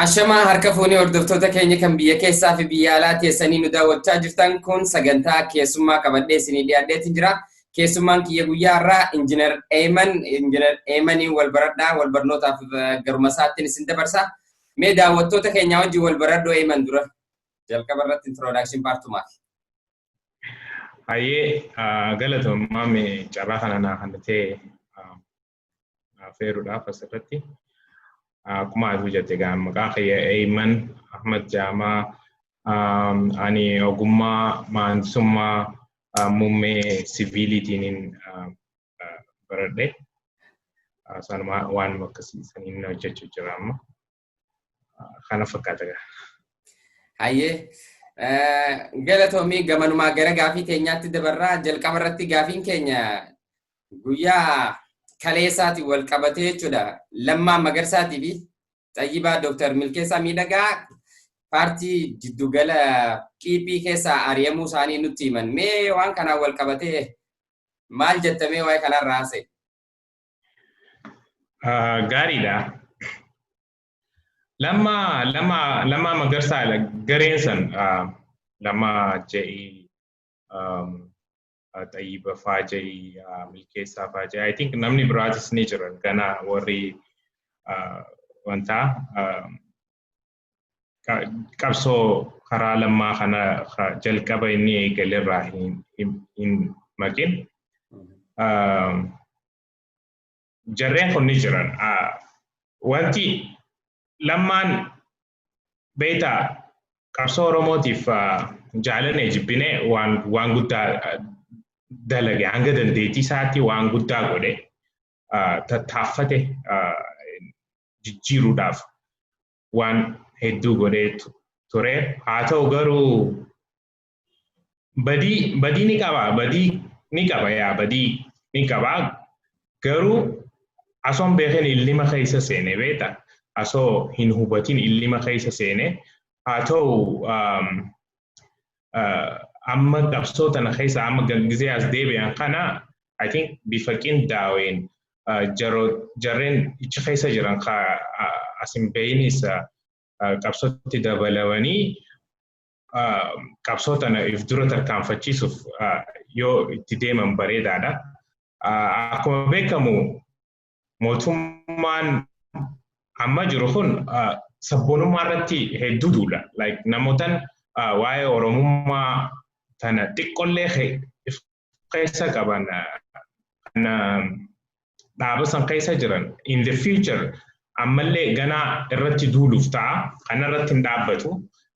Ashama harka fuunii hordoftoota keenya kan biyya keessaa fi biyya alaa teessanii nu daawwachaa jirtan kun sagantaa keessummaa qabadhee isinii dhiyaadheetiin jira. Keessummaan kiyya guyyaa har'aa Injiinar Eemanii wal baradhaa wal barnootaaf garuma isaattiin isin dabarsa. Mee daawwattoota keenya wajjin wal baradhoo Eeman dura jalqaba irratti introduction paartumaaf. Hayyee galatoomaa mee carraa kana naa kennitee feeruudhaaf asirratti. Akkuma ati jette maqaan kiyya Eeman Ahmad Jaamaa ani ogummaa maandisummaa muummee siviiliitiin baradhe sanuma waan akkasiisaniin hojjechuu jira amma kana fakkaata. Hayyee galatoomii gamanumaa gara gaafii keenyaatti dabarraa jalqaba irratti gaafiin keenya guyyaa kaleessaati wal qabatee jechuudha. Lammaa Magarsaatii fi Xayyibaa Dr. Milkeessaa Miidhagaa paartii jiddugala qiiphii keessaa ari'amuu isaanii nutti himan. Mee waan kanaan wal qabatee maal jettamee waa'ee kanarraa haasa'e? Gaariidha. Lammaa Magarsaa gareen san Lammaa je'i Xayyiba faa je'i Milkeessaa faa je'i. I think namni biraatis ni jiran gana warri wanta qabsoo karaa lammaa kana jalqaba inni eegalirraa hin makin. Jarreen kun ni jiran. Wanti lammaan beektaa qabsoo Oromootiif jaalanne jibbine waan guddaa dalage hanga dandeettii isaatti waan guddaa godhe tattaaffate jijjiiruudhaaf waan hedduu godhee ture. Haa ta'u garuu badii ni qaba garuu asoon beeken illima keessa seene beektaa asoo hin hubatin illima keessa seene. Haa ta'u amma qabsoo tana keessa amma gizee as deebi'an kana I think bifa qindaa'een jarreen ichi keessa jiran asin beeynis qabsootti dabalawanii qabsoo tana if dura tarkaanfachiisuuf yoo itti deeman bareedaadha. Akkuma beekamu mootummaan amma jiru kun sabboonummaa irratti hedduu duula. Like namootaan waa'ee Oromummaa tana xiqqollee keessa qaban dhaaba san keessa jiran in the future ammallee ganaa irratti duuluuf ta'a. Kana irratti hin dhaabbatu.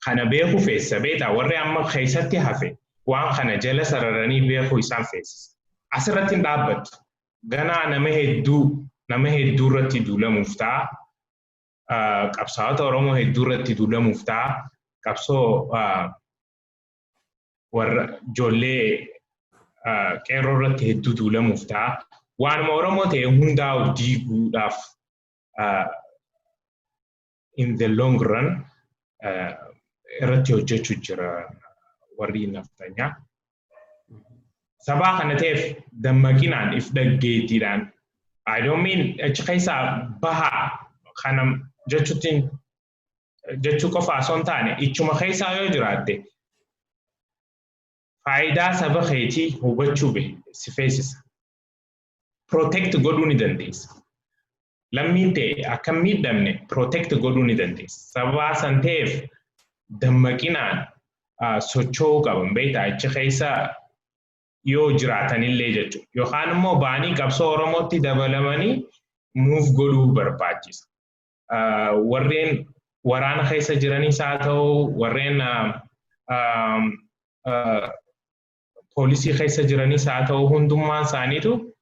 Kana beekuu feessa beektaa warri amma keessatti hafe waan kana jala sararanii beekuu isaan feesisa. Asirratti hin dhaabbatu. Ganaa nama hedduu irratti duulamuuf ta'a. Qabsaa'ota Oromoo hedduu irratti duulamuuf ta'a. Qabsoo warra ijoollee qeerroo irratti hedduu duulamuuf ta'a. Waanuma Oromoo ta'e hundaa'u diiguudhaaf in the long run irratti hojjechuu jira warri naftanyaa. Sabaa kana ta'eef dammaqinaan if dhaggeettiidhaan I don't mean achi keessaa bahaa kana jechuu qofa osoo hin taane ichuma keessaa yoo jiraatte faayidaa saba keetii hubachuu si feesisa. Protect godhuu ni dandeessa. Lammiin ta'e akka miidhamne protect godhuu ni dandeessa. Sababa san ta'eef dammaqinaan socho'uu qaban beektaa achi keessa yoo jiraatanillee jechuudha. Yookaan immoo baanii qabsoo Oromootti dabalamanii move godhuu barbaachisa. Warreen waraana keessa jiranis haa ta'u warreen poolisii keessa jiranis haa ta'u hundummaan isaaniitu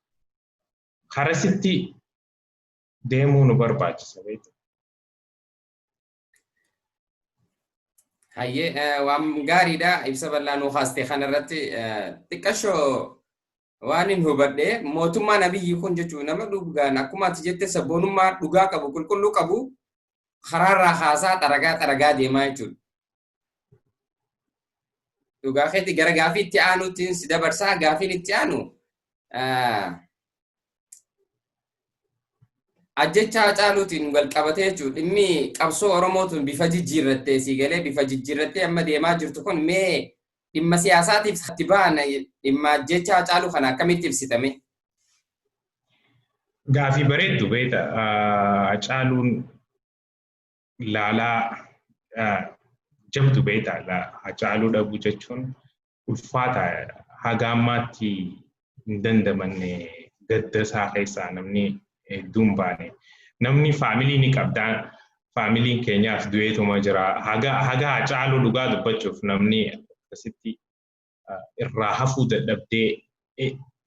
karasitti deemuu nu barbaachisa beektaa. Hayyee waan gaariidha. Ibsa bal'aa nuu haastee kanarratti xiqqashoo waan hin hubadhe mootummaan Abiyyi kun jechuun nama dhugaan akkuma ati jette sabboonummaa dhugaa qabu qulqulluu qabu karaarraa haasaa xaragaa deemaa jechuudha. Dhugaa keetti gara gaafii itti aanuutiin si dabarsaa. Gaafiin itti aanu ajjecha Hacaaluutiin wal qabatee jechuudha. Dhimmi qabsoo Oromootiin bifa jijjiirrattee si galee bifa jijjiirrattee amma deemaa jirtu kun mee dhimma siyaasaatiif itti ba'an dhimma ajjecha Hacaaluu kana akkamitti ibsitame? Gaafii bareeddu beekta. Hacaaluun laalaa jabdu beekta. Hacaaluu dhabuu jechuun ulfaata haga ammaatti hin dandamanne gadda isaa keessaa namni hedduun baane. Namni faamilii ni qabdaan faamiliin keenyaaf du'eetuma jira. Haga Hacaaluu dhugaa dubbachuuf namni akkasitti irraa hafuu dadhabdee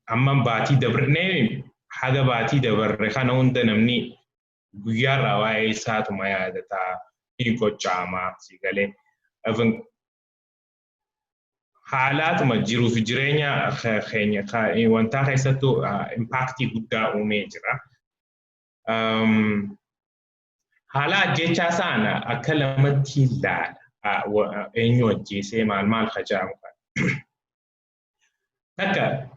amma baatii dabarnee haga baatii dabarre kana hunda namni guyyaarraa waa'ee isaatuma yaadataa hin qoccaamaa si galee. Haalaatuma jiruuf jireenya keenya wanta keessattuu impaaktii guddaa uumee jira. Haala ajjechaa sana akka lamatti ilaala. Eenyu ajjeesee maal facaamu kana. Takka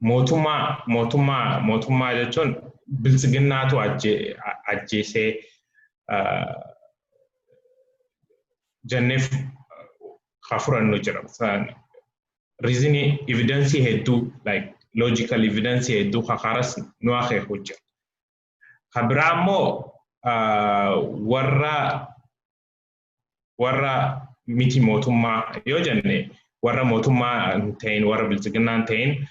mootummaa jechuun biltsiginnaatu ajjeesee janneef hafurannu jira. Reasoning evidence hedduu like logical evidence hedduu hakaras nu akeeku jira. Habraa immoo warra miti mootummaa yoo jenne warra mootummaa hin ta'in warra biltsiginnaa hin ta'in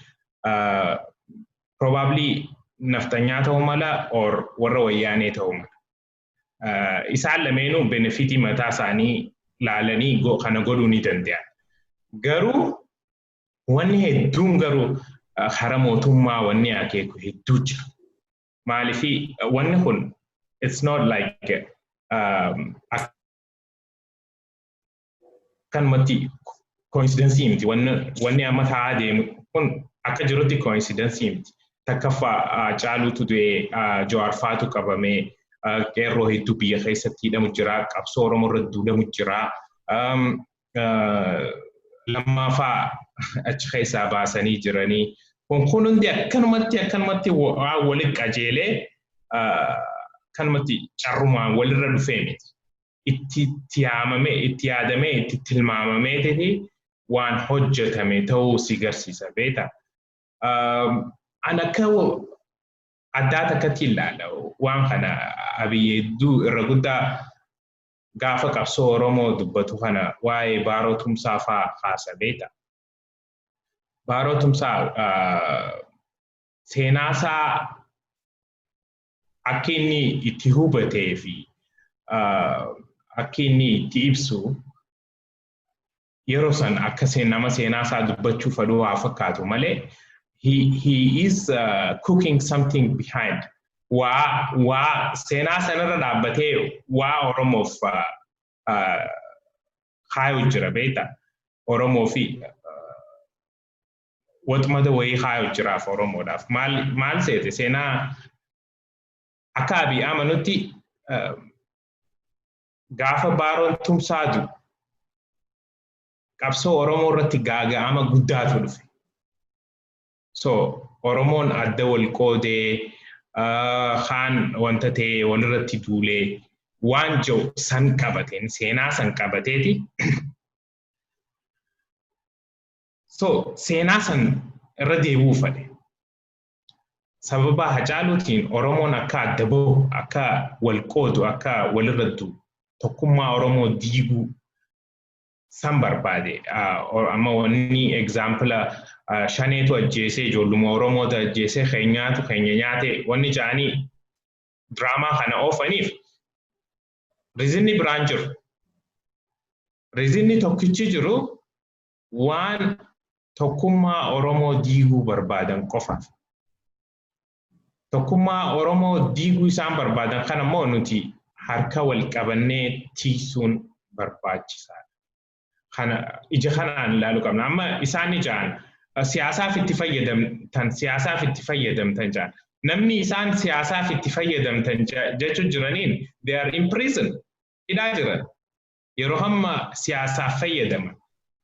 probably naftanyaa ta'uu mala or warra wayyaanee ta'uu mala. Isaan lameenuu benefitii mataa isaanii laalanii kana godhuu ni danda'an. Garuu wanni hedduun garuu hara mootummaa wanni akeeku hedduu jira. Maaliifii wanni kun it's not like kanumatti coincidence miti. Wanni amma ta'aa deemu kun akka jirutti coincidence miti. Takkaffaa Hacaaluutu du'ee Jawaar faatu qabamee qeerroo hedduu biyya keessatti hidhamu jira. Qabsoo Oromoo irratti duulamu jira. Lammaffaa achi keessaa baasanii jiranii. Kun hundi akkanumatti walitti qajeelee kanumatti carrumaan walirra dhufee miti. Itti yaadamee itti tilmaamamee waan hojjetame ta'uu si garsiisa beekta. An akka addaa takkatti ilaala waan kana Abiy hedduu irra guddaa gaafa qabsoo Oromoo dubbatu kana waa'ee Baaroo Tumsaa fa'aa kaasa beekta. Baaroo Tumsaa seenaasaa akka inni itti hubatee fi akka inni itti ibsu yeroo san akka nama seenaasaa dubbachuu fedhu haa fakkaatu malee he is cooking something behind. Waa seenaa sanarra dhaabbatee waa Oromoof kaayuu jira beekta. Oromoo fi waxmada wayii kaayuu jiraaf Oromoodhaaf. Maal seete seenaa akka Abiy amanutti gaafa Baaroon Tumsaa du'u qabsoo Oromoo irratti gaaga'ama guddaatu dhufe. So Oromoon adda wal qoodee kaan wanta ta'e walirratti duulee waan jiru san qabateen seenaa san qabateeti. So seenaa san irra deebi'uu fedhe. Sababa Hacaaluutiin Oromoon akka adda bahu akka wal qoodu akka walirra du'u tokkummaa Oromoo diiguu san barbaade. Amma wanni example shaneetu ajjeesee ijoolluma Oromoota ajjeesee keenya nyaate wanni jaanii draamaa kana oofaniif riizinni biraan jiru. Riizinni tokkichi jiru waan tokkummaa Oromoo diiguu barbaadan qofaaf. Tokkummaa Oromoo diiguu isaan barbaadan kana immoo nuti harka wal qabannee tiisuun barbaachisaadha. Ija kanaan ilaaluu qabna. Amma isaan ijaan siyaasaaf itti fayyadamtan jaan. Namni isaan siyaasaaf itti fayyadamtan jechuun jiraniin they are in prison. Hidhaa jiran. Yeroo hamma siyaasaaf fayyadaman.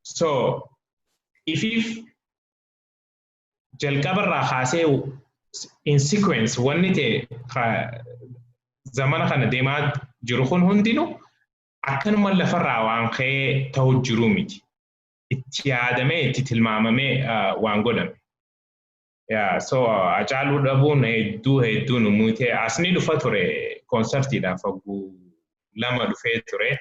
So ifiif jalqabarraa kaasee in sequence wanni ta'e zamana kana deemaa jiru kun hundinuu akkanuma lafarraa waan ka'ee ta'u jiru miti. Itti yaadamee itti tilmaamamee waan godhame. So Hacaaluu dhabuun hedduu nuti asni dhufa ture konsertiidhaaf fagguu lama dhufee ture.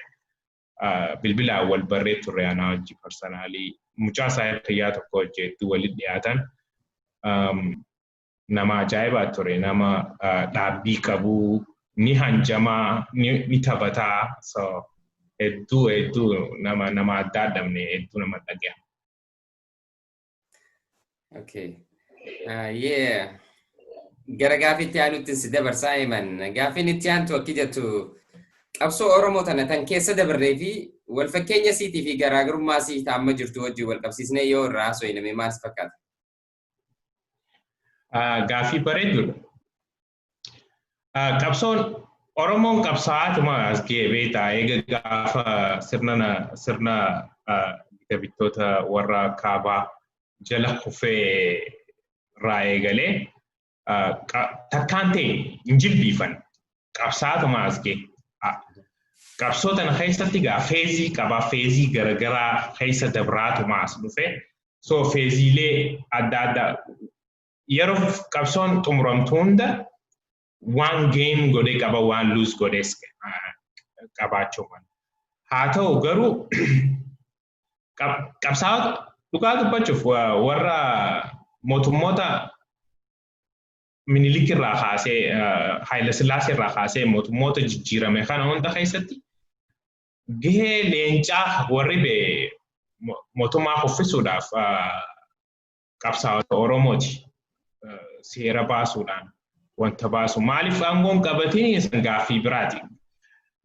Bilbilaan wal barree ture ana wajji personaalii mucaa isaa hiriyaa tokko hojjetu walitti dhiyaatan. Nama ajaa'ibaa ture, nama dhaabbii qabu, ni hanjamaa, ni taphataa. So hedduu nama adda addamne hedduu nama dhaga'e. Okay. Yeah. Gara gaafiitti aanutti si dabarsaa himan. Gaafiin itti aantu akki jettu qabsoo Oromoo tana tan keessa dabarree fi wal fakkeenya siitii fi garaagarummaa sii amma jirtu wajjin wal qabsiisnee yoo irraa haasofne maal si fakkaata? Gaafii bareedudha. Qabsoon Oromoon qabsaa'aatuma as ga'e beektaa eega gaafa sirna bittoota warra kaabaa jala kufee irraa eegalee takkaan ta'e hin jilbiifan qabsaa'aatuma as ga'e. Qabsoo tana keessatti gaa feezii qabaa, feezii garagaraa keessa dabraatuma as dhufe. So feeziilee adda addaa yeroo qabsoon xumuramtu hunda waan game godhee qaba, waan lose godhees qabaachuu mala. Haa ta'u garuu qabsaa'ota dhugaa dubbachuuf warra mootummoota Minilik irraa kaasee, Haayile Sillaasee irraa kaasee mootummoota jijjiirame kana hunda keessatti gahee leencaa warri bee mootummaa kuffisuudhaaf qabsaa'ota Oromooti. Seera baasuudhaan wanta baasu. Maaliif aangoon qabatiin isan gaaffii biraati.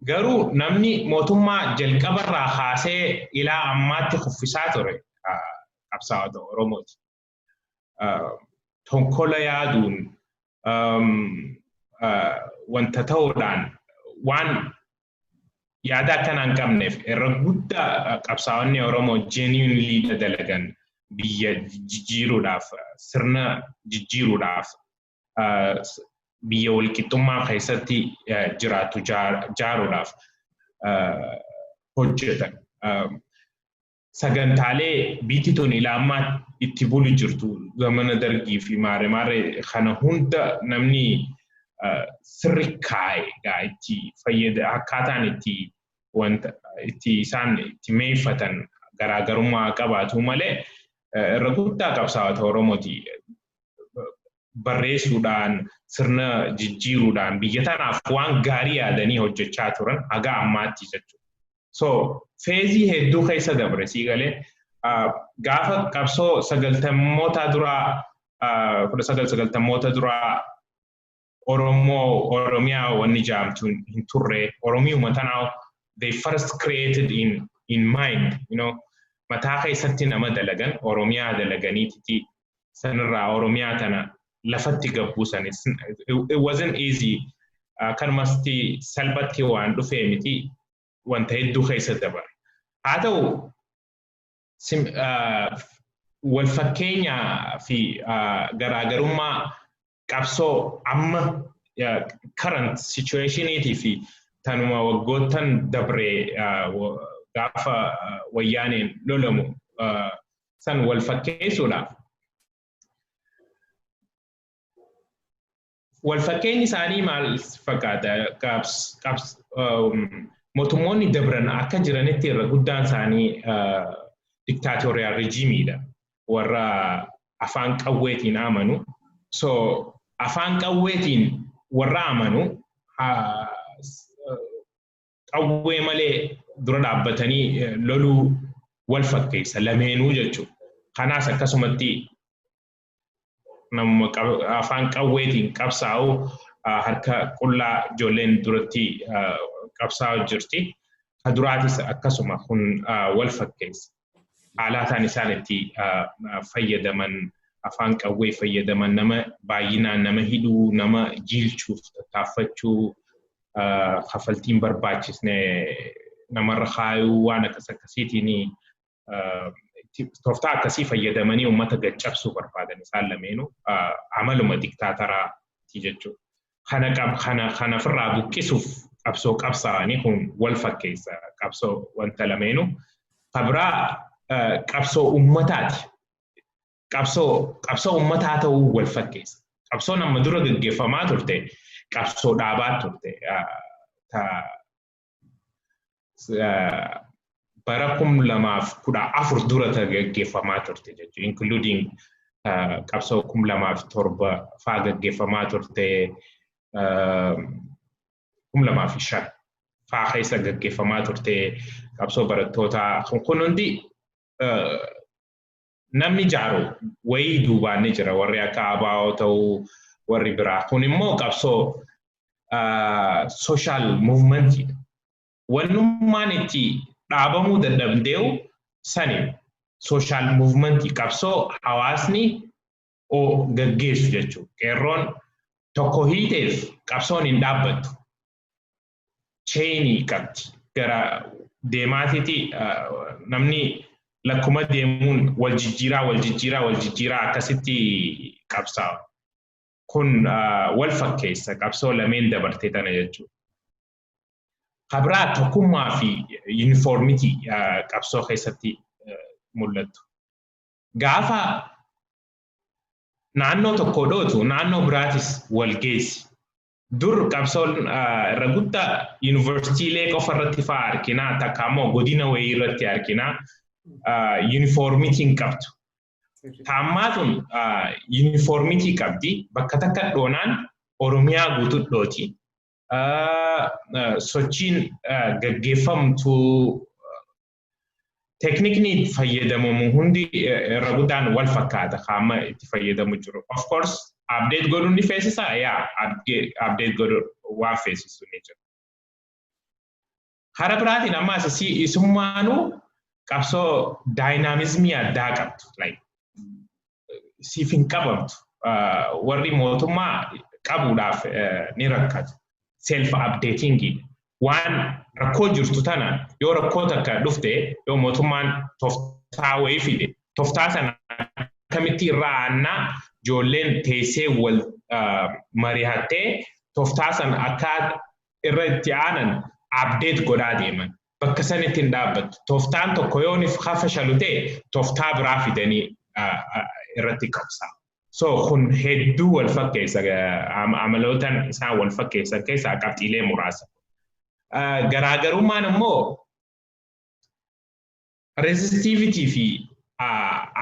Garuu namni mootummaa jalqabarraa kaasee ilaa ammaatti kuffisaa ture qabsaa'ota Oromooti. Tonkola yaaduun wanta ta'uudhaan waan yaada akkanaan qabneef irra guddaa qabsaa'onni Oromoo genuinely dalagan biyya jijjiiruudhaaf, sirna jijjiiruudhaaf, biyya walqixxummaa keessatti jiraatu jaaruudhaaf hojjetan. Sagantaalee biitti tun ilaa ammaa itti bulu jirtu zamana Dargii fi maare kana hunda namni sirri kaa'e itti fayyada akkaataan itti wanta itti isaan itti meeffatan garaagarummaa qabaatu malee irra guddaa qabsaa'ota Oromooti barreessuudhaan sirna jijjiiruudhaan biyya tanaaf waan gaarii yaadanii hojjechaa turan haga ammaatti jechuudha. So feezii hedduu keessa dabre siigalee gaafa qabsoo 90moota duraa 1990moota duraa Oromiyaa wanni jaamtu hin turre. Oromiyuma tanaa they first created in mind, you know, mataa keessatti nama dalagan Oromiyaa dalaganiiti sanirraa Oromiyaa tana lafatti gabbuusan. It wasn't easy. Kanumatti salphatti waan dhufee miti wanta hedduu keessa dabre. Haa ta'u wal fakkeenyaa fi garaagarummaa qabsoo amma current situationiitii fi tanuma waggoottan dabre gaafa wayyaaneen lolamu san wal fakkeessuudhaaf. Wal fakkeenyi isaanii maal fakkaata? Mootummoonni dabran akka jiranitti irra guddaan isaanii dictatorial regimeidha. Warra afaan qawweetiin amanu. So afaan qawweetiin warra amanu qawwee malee dura dhaabbatanii loluu wal fakkeessa lameenuu jechuudha. Kanaas akkasumatti namuma afaan qawweetiin qabsaa'u harka qullaa ijoolleen duratti qabsaa'u jirti. Ka duraatis akkasuma kun wal fakkeessa. Haalaataan isaan itti fayyadaman afaan qawwee fayyadaman nama baay'inaan nama hidhuu, nama jiilchuuf tattaaffachuu, kafaltiin barbaachisne namarra kaayuu waan akkasiitiin tooftaa akkasii fayyadamanii uummata gaccabsuu barbaadan isaan lameenuu amaluma diktaataraati jechuudha. Kana ofirraa buqqisuuf qabsoo qabsaa'anii kun wal fakkeessa qabsoo wanta lameenuu. Kabraa qabsoo uummataati. Qabsoo uummataa ta'uu wal fakkeessa. Qabsoon amma dura gaggeeffamaa turte qabsoo dhaabaa turte. Bara 2014 dura gaggeeffamaa turte jechuudha. Including qabsoo 2007 faa gaggeeffamaa turte 2005 faa keessa gaggeeffamaa turte qabsoo barattootaa kun hundi namni jaaru wayii duubaan ni jira warri akka ABO ta'uu warri biraa kun immoo qabsoo social movement wannummaan itti dhaabamuu dadhabdeewu sani social movement qabsoo hawaasni gaggeessu jechuudha. Qeerroon tokko hiiteef qabsoon hin dhaabbattu. Chainii qabdi gara deemaatiiti namni lakkuma deemuun wal jijjiiraa akkasitti qabsaa'u. Kun wal fakkeessa qabsoo lameen dabartee tana jechuudha. Kabraa tokkummaa fi uniformity qabsoo keessatti mul'atu. Gaafa naannoo tokko dhootu naannoo biraatis wal geessi. Dur qabsoon irra guddaa yuunivarsiitiilee qofa irratti fa'aa arginaa takka ammoo godina wayii irratti arginaa uniformitiin qabdu. Taammaatuun uniformitii qabdi bakka takka dhoonaan Oromiyaa guutuu dhooti. Sochiin gaggeeffamtu teknikni fayyadamu hundi irra guddaan wal fakkaata qaama itti fayyadamu jiru. Of course, update godhuun ni feesisaa? Update godhuun waan feesisu ni jira. Hara biraatiin ammaas isummaanuu qabsoo daayinaamizimii addaa qabdu. Siif hin qabamtu. Warri mootummaa qabuudhaaf ni rakkatu. Self-updating waan rakkoo jirtu tana yoo rakkoo takka dhufte yoo mootummaan tooftaa wayii fide tooftaa sana akkamitti irraa aannaa ijoolleen teessee wal mari'attee tooftaa sana akka irra itti aanan update godhaa deeman bakka sanitti hin dhaabbattu. Tooftaan tokko yoo niif fashalu ta'e tooftaa biraa fidanii irratti qabsaa. So kun hedduu wal fakkeessa amalootaan isaan wal fakkeessan keessaa qabxiilee muraasa. Garaagarummaan immoo resistivity fi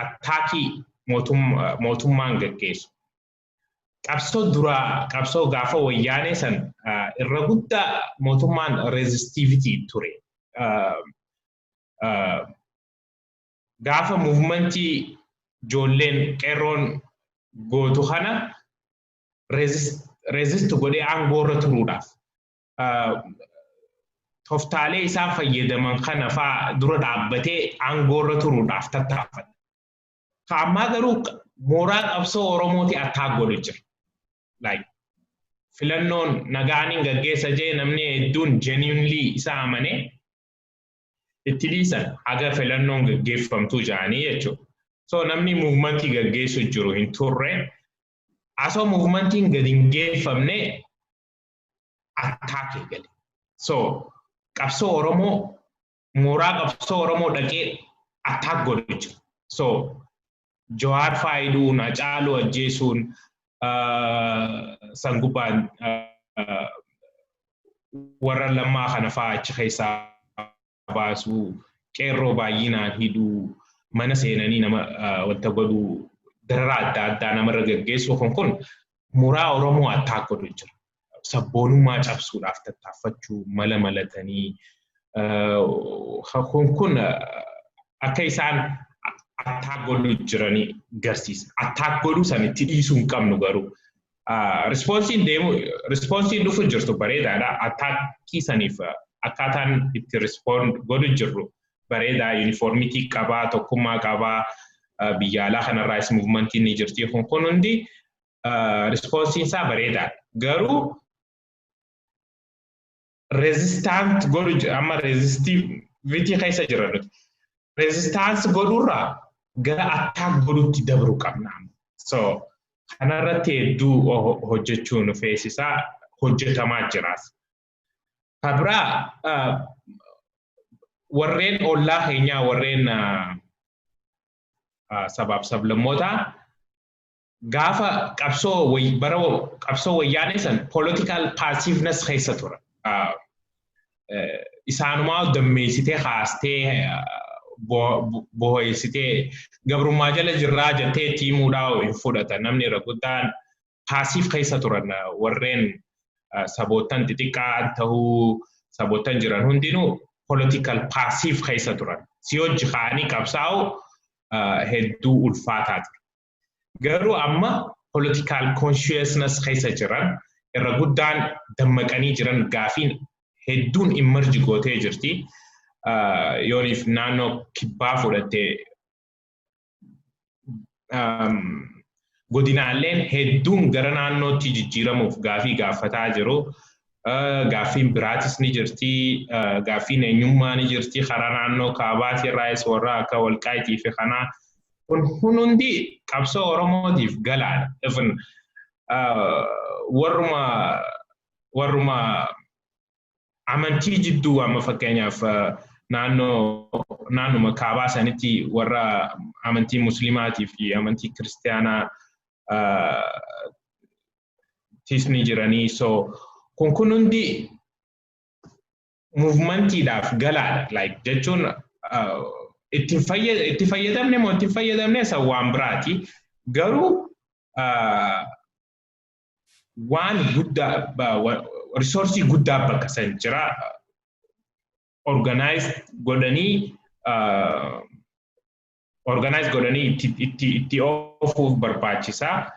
attackii mootummaan gaggeessu. Qabsoo gaafa wayyaanee san irra guddaa mootummaan resistivity ture. Gaafa movementii ijoolleen qeerroon gootu kana resist godhee aangoorra turuudhaaf tooftaalee isaan fayyadaman kana fa'aa dura dhaabbatee aangoorra turuudhaaf tattaafata. Ammaa garuu mooraa qabsoo Oromooti attack godhu jira. Filannoon nagaaniin gaggeessa jee namni hedduun genuinely isa amanee itti dhiisan haga filannoon gaggeeffamtuu jedhanii jechuudha. So namni movementii gaggeessu jiru hin turre asoo movementiin gadi hin geeffamne attack eegale. So qabsoo Oromoo mooraa qabsoo Oromoo dhaqee attack godhu jira. So Jawaar faayiduun Hacaaluu ajjeesuun sangubaan warra lammaa kana fa'aa achi keessaa baasuu qeerroo baay'inaan hidhuu mana seenanii nama wanta godhuu dararaa adda addaa namarra gaggeessu kun mooraa Oromoo attack godhu jira. Sabboonummaa cabsuudhaaf tattaaffachuu mala malatanii kun akka isaan attack godhu jiranii garsiisa. Attack godhu sanitti dhiisuu hin qabnu garuu. Responsiin dhufu jirtu bareedaadha. Attackii saniif akkaataan itti respond godhu jirru bareedaa. Uniformity qabaa, tokkummaa qabaa, biyya alaa kanarraas movementiin ni jirti. Kun hundi responsiin isaa bareedaadha. Garuu resistant godhu amma resistivity keessa jira nuti. Resistance godhurraa gara attack godhutti dabru qabna. So kanarratti hedduu hojjechuun feesisaa hojjetamaa jiraas. Kabra warreen ollaa keenyaa warreen sabab sablammoota gaafa qabsoo wayyaanee san political passiveness keessa tura. Isaanumaa dammeessitee haastee boho'eessitee gabrummaa jala jirraa jettee tiimuudhaa hin fudhata. Namni irra guddaan passive keessa turan warreen sabootan xixiqqaa ta'uu sabootan jiran hundinuu political passive keessa turan. Si hojii kaanii qabsaa'u hedduu ulfaataa ture. Garuu amma political consciousness keessa jiran irra guddaan dammaqanii jiran gaafiin hedduun immerji gootee jirti. Yoonif naannoo kibbaa fudhattee godinaaleen hedduun gara naannootti jijjiiramuuf gaafii gaafataa jiru. Gaafiin biraatis ni jirti, gaafiin eenyummaa ni jirti, karaa naannoo kaabaatii irraas warra akka Walqaayitii fi kanaa kun hundi qabsoo Oromootiif galaadha. Even warruma amantii jidduu amma fakkeenyaaf naannuma kaabaa sanitti warra amantii muslimaatii fi amantii kiristaanaa tisni jiranii. So kun hundi movementidhaaf galaadha. Like jechuun itti fayyadamne moo itti fayyadamne isa waan biraati. Garuu waan guddaa resource guddaa bakka san jira. Organized godhanii itti oofuuf barbaachisaa.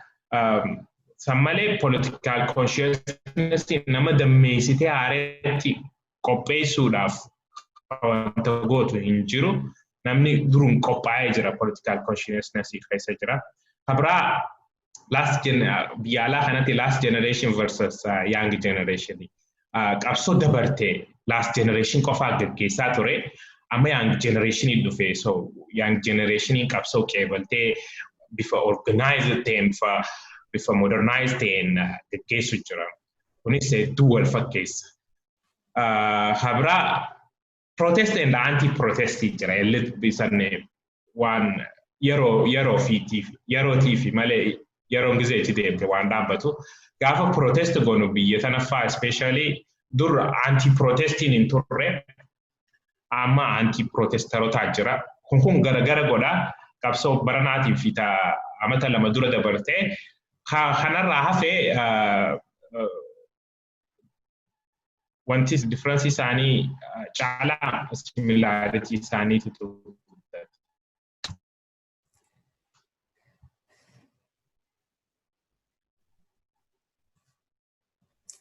Sammalee political consciousness nama dammeessitee haareetti qopheessuudhaaf wanta gootu hin jiru. Namni duruun qophaa'ee jira political consciousness keessa jira. Kabraa biyya alaa kanatti last generation versus young generation. Qabsoo dabartee last generation qofaa gaggeessaa ture. Amma young generation dhufe. So young generation qabsoo qeebaltee bifa organized ta'een bifa modernized ta'een gaggeessu jira. Kunis hedduu wal fakkeessa. Kabraa protest and anti-protest jira. Bisanne waan yerootiif malee yeroon gizeetti deemte waan dhaabbatu. Gaafa protest goonu biyya tanaffaa especially dur anti-protestiin hin turre. Amma anti-protesterotaa jira. Kun garagara godha. Qabsoo baranaatii fi amata lama dura dabartee kanarraa hafee wanti difference isaanii caalaa similarity isaanii tutu.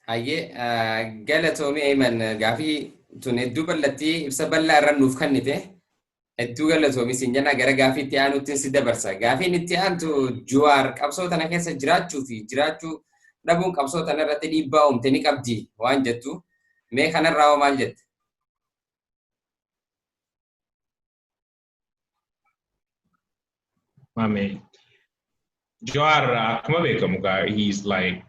Hayyee galatoomii Ayman gaafii tun hedduu bal'atti ibsa bal'aa irra nuuf kennite. Hedduu galatoomii siin jenna gara gaafiitti aanutti si dabarsa. Gaafiin itti aantu Jawaar qabsoo tana keessa jiraachuu fi jiraachuu dhabuun qabsoo tana irratti dhiibbaa uumte ni qabdi waan jettu. Mee kanarraa maal jette? Mame Jawaar akkuma beekamu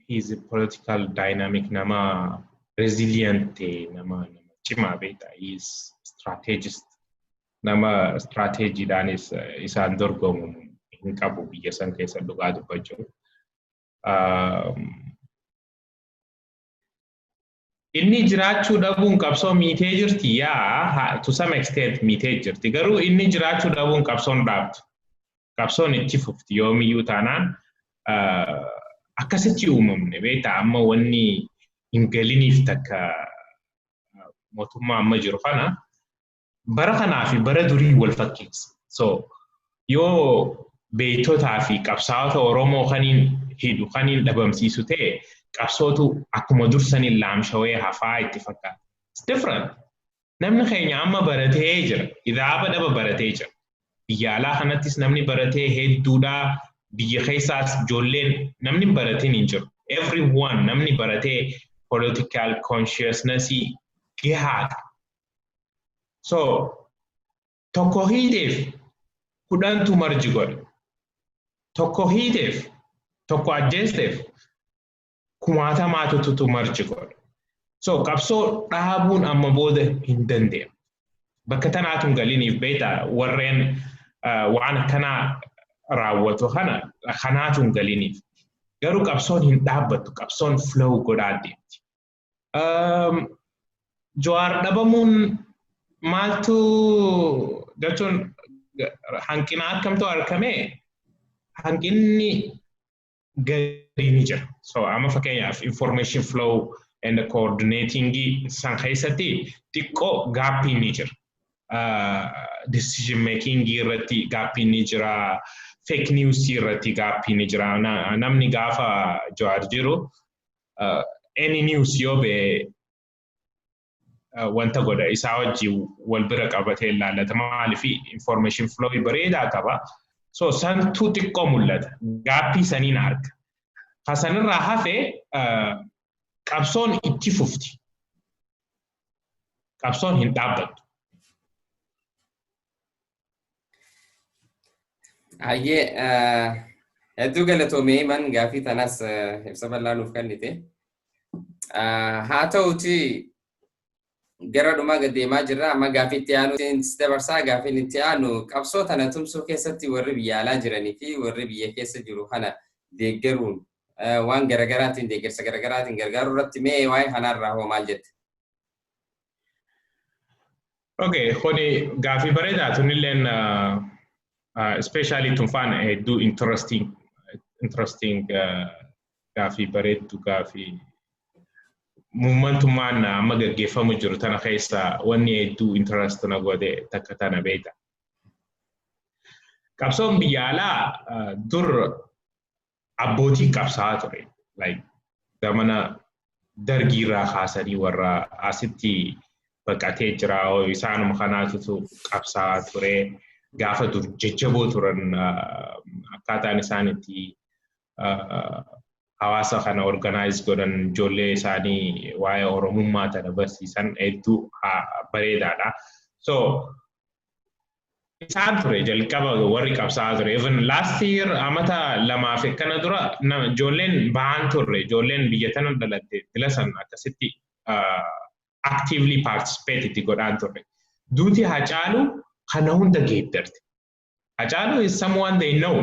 he's a political dynamic nama resilient nama cimaa beekta. He's strategist nama strategiidhaanis isaan dorgomu hin qabu biyya san keessa dhugaa dubbachuu. Inni jiraachuu dhabuun qabsoo miitee jirti to some extent miitee jirti. Garuu inni jiraachuu dhabuun qabsoon dhaabdu. Qabsoon itti fufti yoomiyyuu taanaan akkasitti uumamne beekta. Amma wanni hin galiniif takka mootummaa amma jiru kana bara kanaa fi bara durii wal fakkeessa. So yoo beektotaa fi qabsaa'ota Oromoo kaniin hidhu kaniin dhabamsiisu ta'e qabsootu akkuma dursaniin laamshawee hafaa itti fakkaata. It's different. Namni keenya amma baratee jira. Idaaba dhaba baratee jira. Biyya alaa kanattis namni baratee hedduudhaa. Biyya keessaas ijoolleen namni barateen hin jiru. Everyone namni baratee political consciousness gahaadha. So tokko hiiteef kudhantu marji godha. Tokko hiiteef tokko ajjeesteef kumaatamaatu marji godha. So qabsoo dhaabuun amma booda hin dandeenye. Bakka tanaatu galiniif beektaa warreen waan kanaa raawwatu kanaatu galiniif. Garuu qabsoon hin dhaabbattu, qabsoon flow godhaa deemti. Jawaar dhabamuun maaltu jechuun hanqina akkamtu argame? Hanqinni gadi ni jira. So amma fakkeenyaaf information flow and the coordinating san keessatti xiqqoo gaappii ni jira. Decision making irratti gaappii ni jira. Fake news irratti gaappii ni jira. Namni gaafa Jawaar jiru any news yoo bee wanta godha isaa wajji wal bira qabatee ilaallata maaliif information flow bareedaa qaba. So santu xiqqoo mul'ata. Gaappii saniin arga. Kasanirraa hafee qabsoon itti fufti. Qabsoon hin dhaabbattu. Hedduu galatoomee man gaaffii tanas ibsa bal'aa nuuf kennite. Haa ta'uti gara dhumaa gad deemaa jirra. Amma gaaffii itti aanu dabarsaa. Gaaffiin itti aanu qabsoo tana tumsuu keessatti warri biyya alaa jiranii fi warri biyya keessa jiru kana deeggaruun waan garagaraatiin deeggarsa garagaraatiin gargaaruu irratti mee waa'ee kanarraa hoo maal jette? Okay, kuni gaaffii bareedaa tunilleen especially tunfaan hedduu interesting gaaffii bareeddu gaaffii muumantummaan amma gaggeeffamu jiru tana keessa wanni hedduu interest na godhe takka tana beekta. Qabsoon biyya alaa dur abbootii qabsaa ture. Like zamana dargiirraa kaasanii warra asitti baqatee jira isaanuma kanaatu qabsaa ture. Gaafa dur jajjaboo turan akkaataan isaanitti hawaasa kana organize godhan ijoollee isaanii waa'ee oromummaa tana barsiisan hedduu bareedaadha. So isaan ture jalqaba warri qabsaa ture. Even last year amata lamaaf akkana dura ijoolleen ba'an turre. Ijoolleen biyya tana dhalatte dilasan akkasitti actively participate itti godhaan turre. Duuti Hacaaluu kana hunda geeddarte. Hacaaluu is someone they know.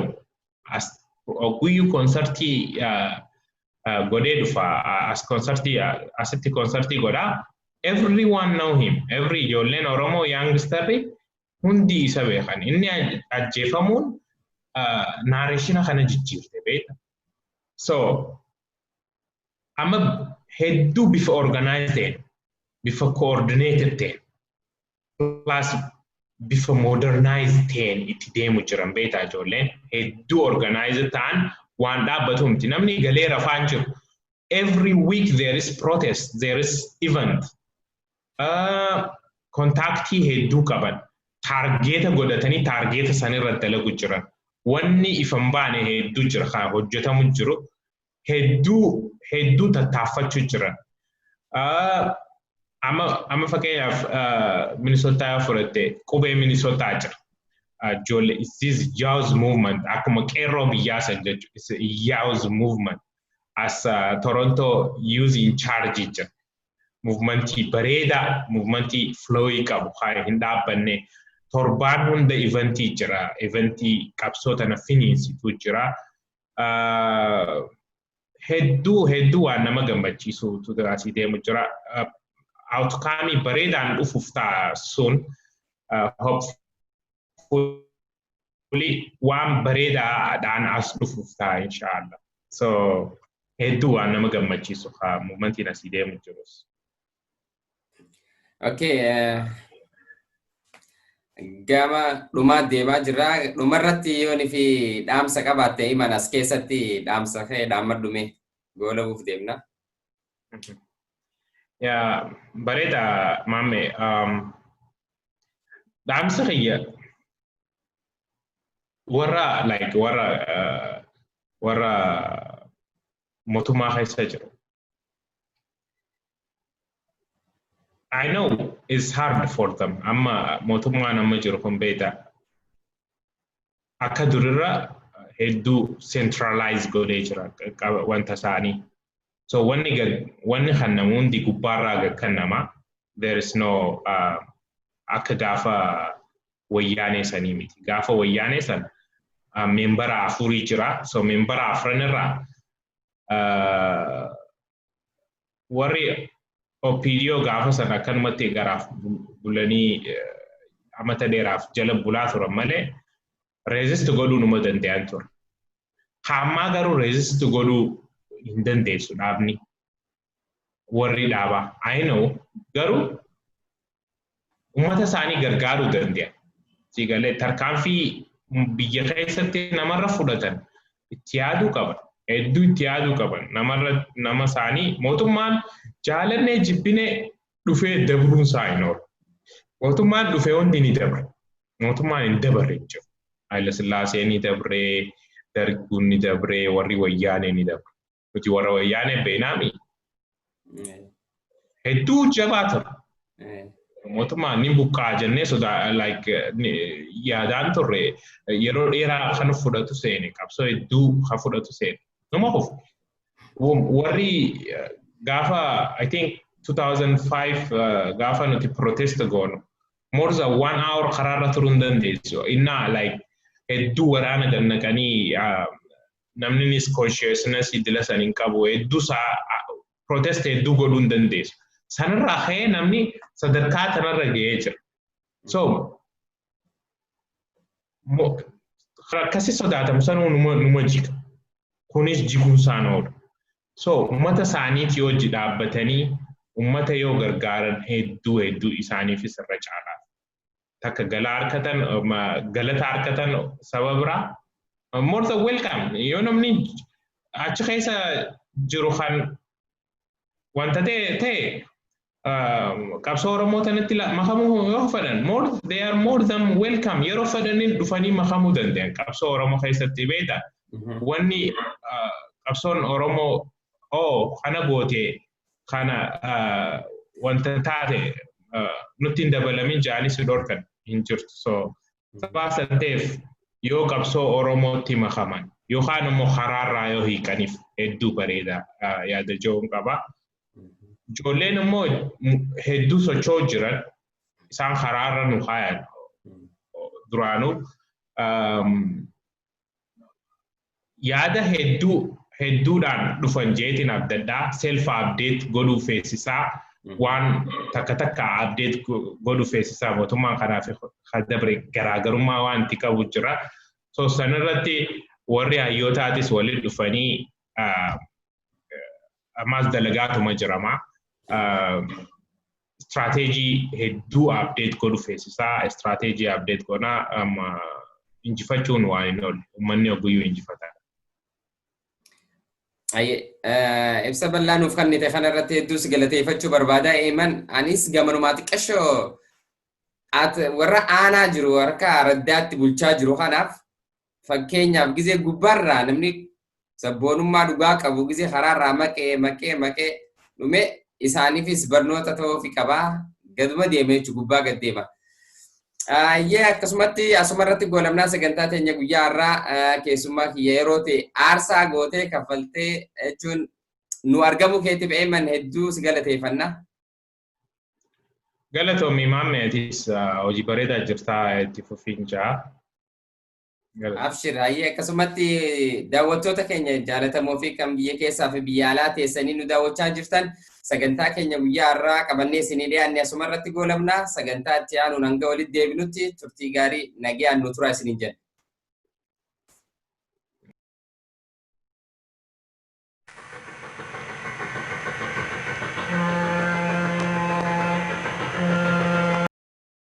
As Oguyyuu konsertii godee dhufa. As konsertii asitti konsertii godhaa. Everyone know him. Every ijoolleen Oromoo youngsterri hundi isa beekan. Inni ajjeefamuun narrationa kana jijjiirte beekta. So amma hedduu bifa organized ta'een, bifa coordinated ta'een, plus bifa modernized ta'een itti deemu jiran beektaa ijoolleen hedduu organized ta'an waan dhaabbatu miti. Namni galee rafaan jiru. Every week there is protest, there is event. Kontaaktii hedduu qaban. Targeeta godhatanii targeeta sanirra dalagu jiran. Wanni ifan baane hedduu jira kan hojjetamu jiru. Hedduu tattaaffachuu jiran. Amma fakkeenyaaf Minnesota fudhatte qubee Minnesota jira. Ijoollee this Yaws movement akkuma qeerroo biyyaa san jechuudha. It's a Yaws movement as Toronto youth in charge jira. Movementii bareedaa, movementii flowii qabu haa hin dhaabbanne. Torbaan hunda eventii jira. Eventii qabsoo tana finiinsitu jira. Hedduu waan nama gammachiisutu asii deemu jira. Outcome bareedaan dhufuuf ta'a sun hopefully waan bareedaadhaan as dhufuuf ta'a inshallah. So hedduu waan nama gammachiisu haa movementiin asii deemu jirus. Okay. Gama dhumaa deemaa jirra. Dhumarratti yooni fi dhaamsa qabaatte himan as keessatti dhaamsa kee dhaammadhume goolabuuf deemna. Yeah, bareeda maame. Dhaamsa kiyya warra mootummaa keessa jiru. I know it's hard for them. Amma mootummaan amma jiru kun beektaa akka durirra hedduu centralize godhee jira wanta isaanii. So wanni kan namoonni gubbaarraa kannama there is no akka gaafa wayyaanee sanii miti. Gaafa wayyaanee san membara afurii jira. So membara afranirraa warri OPDO gaafa sana akkanumatti garaaf bulanii amata dheeraaf jala bulaa turan malee resist godhuu numa danda'an ture. Hammaa garuu resist godhuu hin dandeessu dhaabni warri dhaabaa. I know garuu ummata isaanii gargaaruu danda'a. Sigalee tarkaanfii biyya keessatti namarra fudhatan itti yaaduu qaban. Hedduu itti yaaduu qaban. Nama isaanii mootummaan jaalannee jibbinee dhufee dabruun isaa hin oolu. Mootummaan dhufee hundi ni dabra. Mootummaan hin dabarre jechuudha. Haayila Sillaasee ni dabree, Darguun ni dabree, warri wayyaanee ni dabre. Nuti warra wayyaanee beenaami. Hedduu jabaa ture. Mootummaan ni buqqaa jennee yaadaan turre yeroo dheeraa kan fudhatu seene qabsoo hedduu kan fudhatu seene. Nama qofu. Warri gaafa I think 2005 gaafa nuti protest goonu more than 1 hour karaarra turuu hin dandeessu. Innaa hedduu waraana gannaqanii namninis consciousness idila san hin qabu hedduu protest hedduu godhuu hin dandeessu. Sanarraa ka'ee namni sadarkaa kanarra ga'ee jira. So akkasii sodaatamu sanuu numa jika. Kunis jiguun isaan oolu. So ummata isaaniitii hojii dhaabbatanii ummata yoo gargaaran hedduu isaaniifis irra caalaa. Takka galata harkatan sababraa more than welcome. Yoo namni achi keessa jiru kan wanta ta'e qabsoo Oromoo tanatti makamuu yoo fedhan they are more than welcome. Yeroo fedhaniin dhufanii makamuu danda'an qabsoo Oromoo keessatti beektaa. Wanni qabsoon Oromoo kana goote kana wanta taate nutti hin dabalamin jaanis dhorkan hin jirtu. So sabaa santeef yoo qabsoo Oromootti makaman yookaan immoo karaarraa yoo hiikaniif hedduu bareeda yaada joon qaba. Ijoolleen immoo hedduu socho'u jiran isaan karaarra nu kaayan duraanuu yaada hedduudhaan dhufan jeetiin abdaddaa self update godhuu feesisaa waan takka update godhuu feesisaa mootummaan kanaaf dabre garaagarummaa waan itti qabu jira. So sanarratti warri hayyootaatis waliin dhufanii ammas dalagaatuma jirama. Strategy hedduu update godhuu feesisaa strategy update godhaa injifachuun waan hin oolu uummanni oguyyuu injifata. Ibsa bal'aa nuuf kennite kanarratti hedduus galateeffachuu barbaada. Eeman anis gamanumaa xiqqashoo warra aanaa jiru harka raddaatti bulchaa jiru kanaaf fakkeenyaaf gizee gubbaarraa namni sabboonummaa dhugaa qabu gizee karaarraa maqee dhume isaaniifis barnoota ta'uu fi qabaa gaduma deemee jechuun gubbaa gad deema. Akkasumatti asumarratti goolabnaa sagantaa teenya guyyaa har'aa keessummaa kiyya yeroo ta'e aarsaa gootee kaffaltee jechuun nu argamu keetiif Eeman hedduu si galateeffanna. Galatoomii maammeetis hojii bareedaa jirtaa itti fufiinchaa. Abshir akkasumatti daawwattoota keenya jaalatamoo fi kan biyya keessaa fi biyya alaa teessanii nu daawwachaa jirtan sagantaa keenya guyyaa har'aa qabannee isinii dhiyaanne asumarratti goolabnaa sagantaa itti aanuun hanga walitti deebinutti turtii gaarii nagayaan nu turaa isiniin jenna.